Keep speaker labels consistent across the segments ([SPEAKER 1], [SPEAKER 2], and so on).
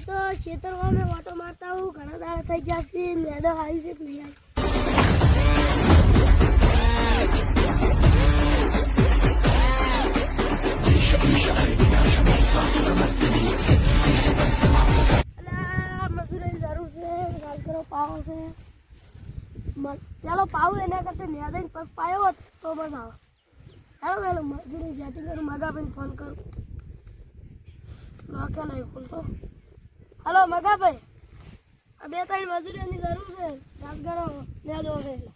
[SPEAKER 1] તો ખેતરમાં મેં ઓટો મારતા હું ઘણા દાડા થઈ ગયા છે મેદો આવી છે કે નહીં મજૂરીની જરૂર છે ગાલ કરો પાવો છે ચાલો પાવું એના કરતા ન્યાદાઈને પગ પાયો હોત તો મજા આવે ચાલો પેલો મજૂરી જેથી કરું મગાભાઈને ફોન કરું નાખે નહીં ખુલતો હલો મગાભાઈ આ 2-3 મજૂરીની જરૂર છે ગાલ કરો ન્યાદો છે એટલે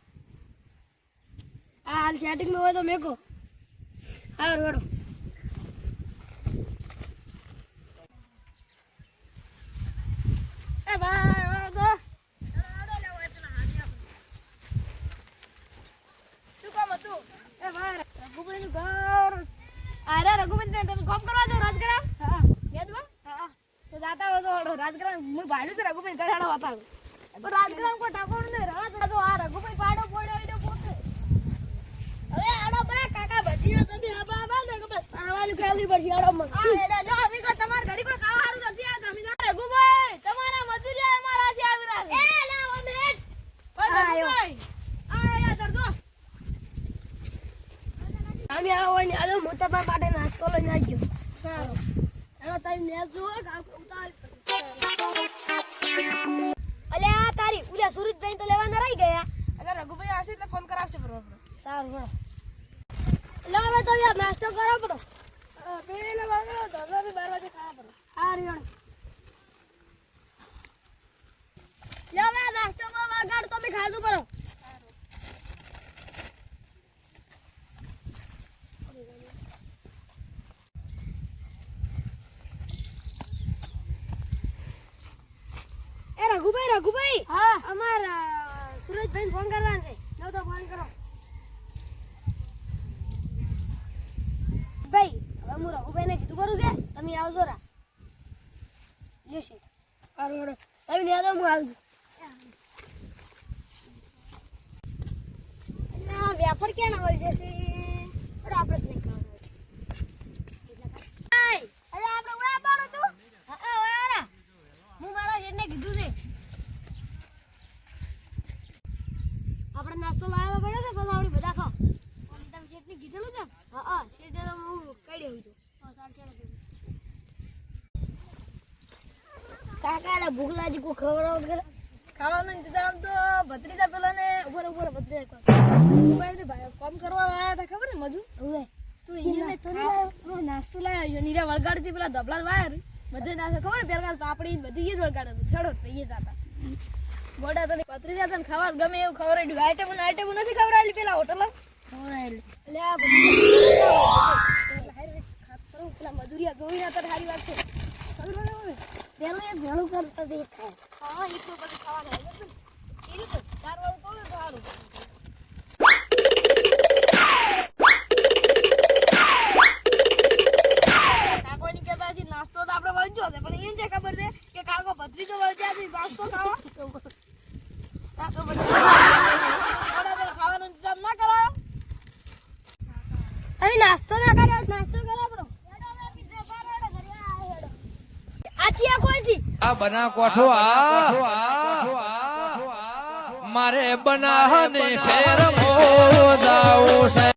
[SPEAKER 1] હાલ સેટિંગમાં હોય તો મેકો હા રોડો એ ભાઈ વાળો તો શું કામ હતું એ ભાઈ રઘુભાઈનું ઘર અરે રઘુભાઈ તમે કામ કરવા જાવ રાજગ્રામ હા યાદમાં હા તો જાતા હો તો રાજગ્રામ હું ભાડું છે રઘુભાઈ ઘરાડો હતા તો રાજગ્રામ કો ટાકોર ને રળા તો આ રઘુભાઈ પાડો પોડો ઈડો પોતે અરે આડો બડા કાકા ભજીયા તમે આબા આબા ને બસ આવાનું ખાવલી પડશે આડો મગ આ એલા જો અમે કો તમાર ઘડી કો ખાવા હારું નથી આ તમે રઘુભાઈ તમારા મજૂરિયા અમારા છે આવી રહ્યા છે એ લાવો મેટ રઘુભાઈ આ યા દરદો અમે આવો ને આલો મોટા બા માટે નાસ્તો લઈને આવજો સારું એનો તમે મેચ જો ઉતાર અલ્યા તારી ઉલ્યા સુરજભાઈ તો લેવા ન રહી ગયા અગર રઘુભાઈ આવશે એટલે ફોન કરાવશે બરોબર સારું બરો લો હવે તો યાર નાસ્તો કરો પડો પેલે વાળો તો હવે 12 વાગે ખાવા પડો હા રીણ લો મે નાસ્તો માં વાગાડ તો મે ખાધું પડો રઘુભાઈ હા અમારા સુરજભાઈ ફોન કરવાનો છે લો તો ફોન કરો ભાઈ હવે હું રઘુભાઈને કીધું કરું છે તમે આવજો રા લ્યો છે કારોડો તમે ને આવો હું આવજો ના વ્યાપાર ક્યાં ના હોય છે પણ આપણે જ નહીં ખાવાનું અરે આપણે ઓયા પાડો તું હા ઓયા હું મારા જેટને કીધું છે આપણે નાસ્તો લાવ્યો પડ્યો છે પછી આપણે બધા ખાવ તમે જેટલી કીધેલું છે હા શેઠે તો હું કાઢી આવ્યું છું કાકાને ભૂખ લાગી કોઈ ખવડાવ કરે ખાવાનું ઇંતજામ તો ભત્રીજા પેલા ને ઉપર ભત્રીજા કામ કરવા આવ્યા હતા ખબર ને મજુ તું એને તો નાસ્તો લાવ્યો નીરા વળગાડથી પેલા ધબલા વાયર બધું નાસ્તો ખબર પેલા પાપડી બધું એ જ વળગાડે છેડો એ જ હતા ગોડા તને પત્રીજા તને ખાવા ગમે એવું ખવડાવ્યું આઈટમ નથી ખવડાવેલી પેલા હોટલ ખવડાવેલી એટલે આ બધું પેલા મજૂરિયા જોઈને તો સારી વાત છે પેલું એક ઘણું કરતા તે ખાય હા એ તો બધું ખાવા લાગે એ રીતે ચાર વાળું કહું તો સારું કાકોની કહેતા નાસ્તો તો આપણે વળજો પણ એમ છે ખબર છે કે કાકો ભત્રીજો વળજ્યા નાસ્તો ખાવા ખાવાનો ઇંતજામ ના કરાયો અરે નાસ્તો ના કર્યો નાસ્તો કરો બરો આછી કોઈ થી
[SPEAKER 2] આ બના કોઠો આ મારે બનાહને શેર મો જાઉં છે